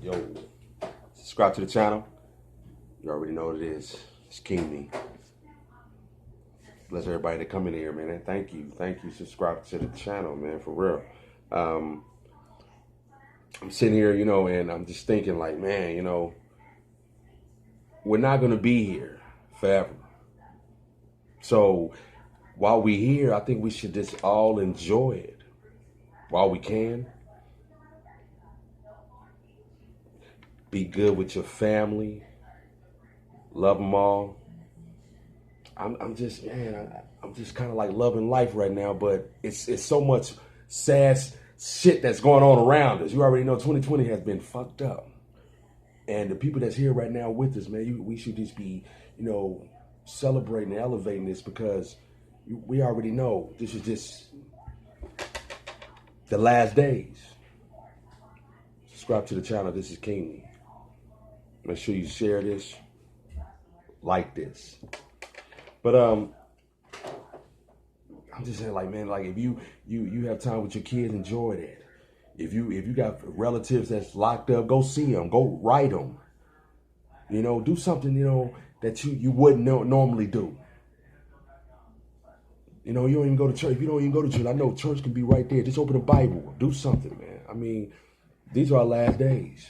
Yo, subscribe to the channel. You already know what it is. It's King Me. Bless everybody that come in here, man. And thank you. Subscribe to the channel, man, for real. I'm sitting here, and I'm just thinking like, man, we're not going to be here forever. So while we're here, I think we should just all enjoy it while we can. Be good with your family. Love them all. I'm just kind of like loving life right now, but it's so much sad shit that's going on around us. You already know 2020 has been fucked up. And the people that's here right now with us, man, we should just be, celebrating and elevating this, because we already know this is just the last days. Subscribe to the channel. This is King. Make sure you share this, like this. But I'm just saying, like, man, like if you have time with your kids, enjoy that. If you got relatives that's locked up, go see them, go write them. Do something that you wouldn't normally do. You don't even go to church. If you don't even go to church, I know church can be right there. Just open the Bible, do something, man. I mean, these are our last days.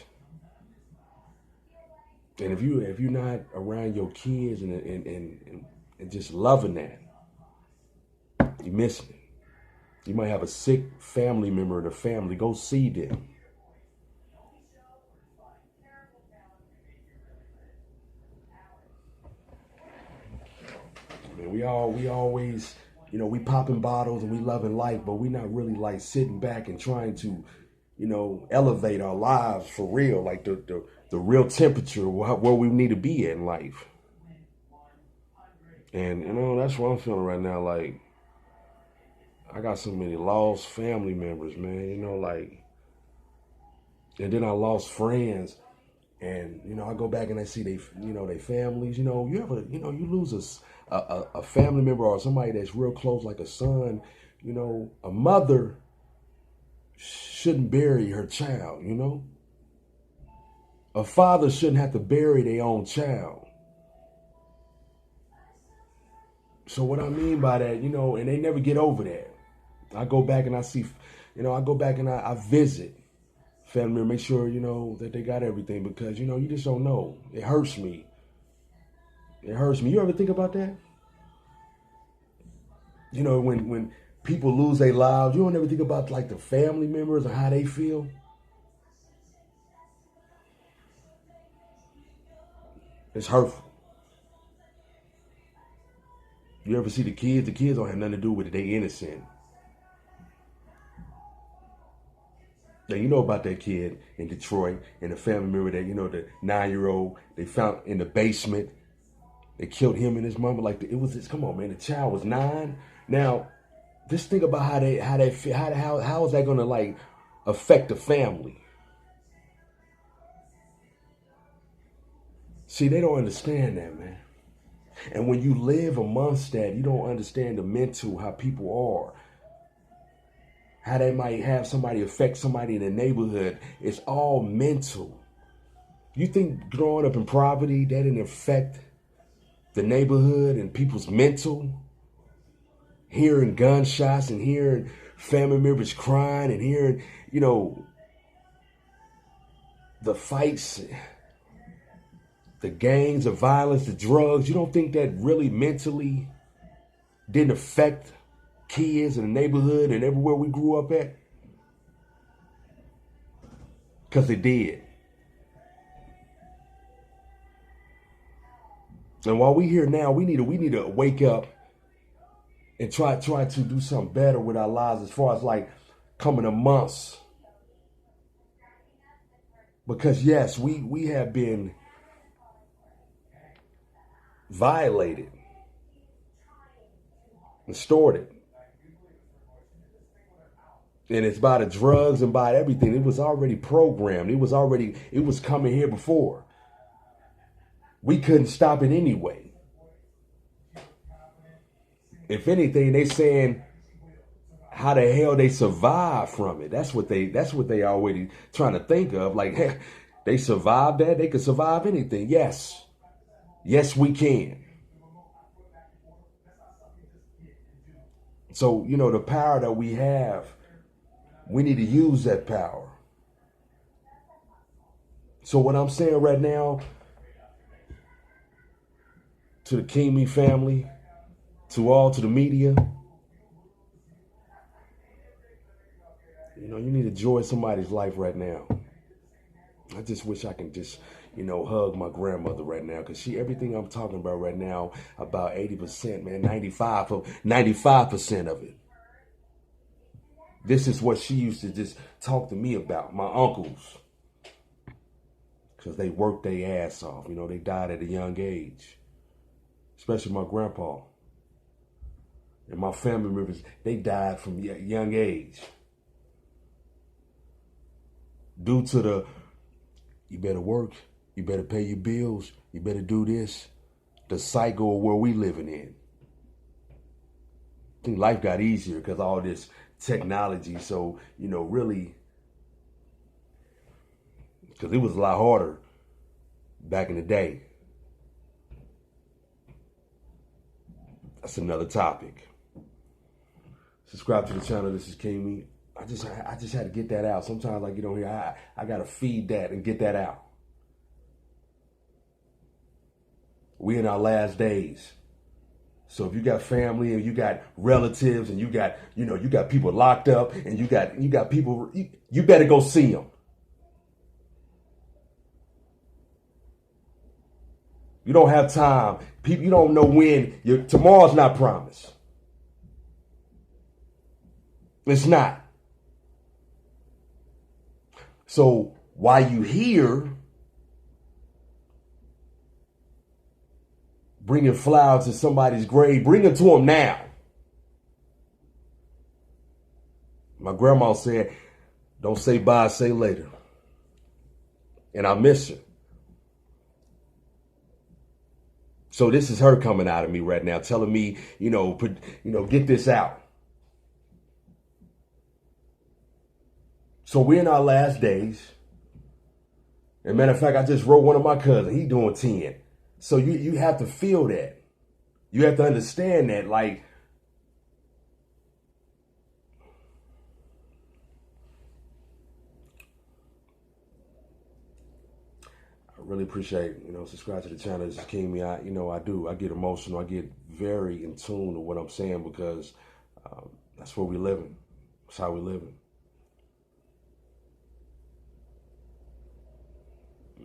And if you're not around your kids and just loving that, you're missing it. You might have a sick family member in the family. Go see them. Man, we always, we popping bottles and we loving life, but we not really like sitting back and trying to, elevate our lives for real, like the real temperature where we need to be at in life. And, that's what I'm feeling right now. Like, I got so many lost family members, man, and then I lost friends. And, I go back and I see they families, you ever, you lose a family member or somebody that's real close, like a son, a mother shouldn't bury her child, A father shouldn't have to bury their own child. So what I mean by that, and they never get over that. I go back and I see, I visit family, make sure, that they got everything, because, you just don't know. It hurts me. It hurts me. You ever think about that? When people lose their lives, you don't ever think about like the family members and how they feel. It's hurtful. You ever see the kids? The kids don't have nothing to do with it. They innocent. Now, you know about that kid in Detroit and the family member that, the 9-year-old they found in the basement. They killed him and his mama. Like, come on, man. The child was 9. Now, just think about how is that going to like affect the family? See, they don't understand that, man. And when you live amongst that, you don't understand the mental, how people are. How they might have somebody affect somebody in the neighborhood. It's all mental. You think growing up in poverty, that didn't affect the neighborhood and people's mental? Hearing gunshots and hearing family members crying and hearing, the fights, the gangs of violence, the drugs. You don't think that really mentally didn't affect kids in the neighborhood and everywhere we grew up at? Because it did. And while we're here now, we need to wake up and try to do something better with our lives as far as like coming amongst. Because yes, we have been violated, distorted. And it's by the drugs and by everything. It was already programmed. It was coming here before. We couldn't stop it anyway. If anything, they saying how the hell they survived from it. That's what they already trying to think of. Like, They survived that. They could survive anything. Yes. Yes, we can. So, the power that we have, we need to use that power. So what I'm saying right now to the King Me family, to the media, you need to enjoy somebody's life right now. I just wish I can just, hug my grandmother right now, because everything I'm talking about right now, about 80%, man, 95% of it. This is what she used to just talk to me about, my uncles. Because they worked their ass off. They died at a young age. Especially my grandpa. And my family members, they died from a young age. Due to you better work, you better pay your bills, you better do this. The cycle of where we living in. I think life got easier because all this technology. So, really, because it was a lot harder back in the day. That's another topic. Subscribe to the channel. This is King Me. I just had to get that out. Sometimes I get on here, I gotta feed that and get that out. We in our last days. So if you got family and you got relatives and you got people locked up and you got people, you better go see them. You don't have time. People, you don't know when. Tomorrow's not promised. It's not. So while you here, bringing flowers to somebody's grave, bring it to them now. My grandma said, don't say bye, say later. And I miss her. So this is her coming out of me right now, telling me, get this out. So we're in our last days. As a matter of fact, I just wrote one of my cousins. He doing 10. So you have to feel that. You have to understand that, like, I really appreciate, subscribe to the channel. This is King Me. I get emotional. I get very in tune to what I'm saying, because that's where we living. That's how we living.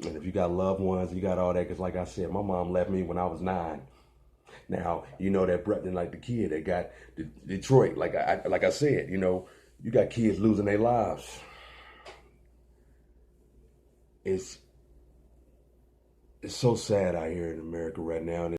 And if you got loved ones, you got all that, because like I said, my mom left me when I was 9. Now, that Breton, like the kid that got Detroit, like I said, you got kids losing their lives. It's so sad out here in America right now.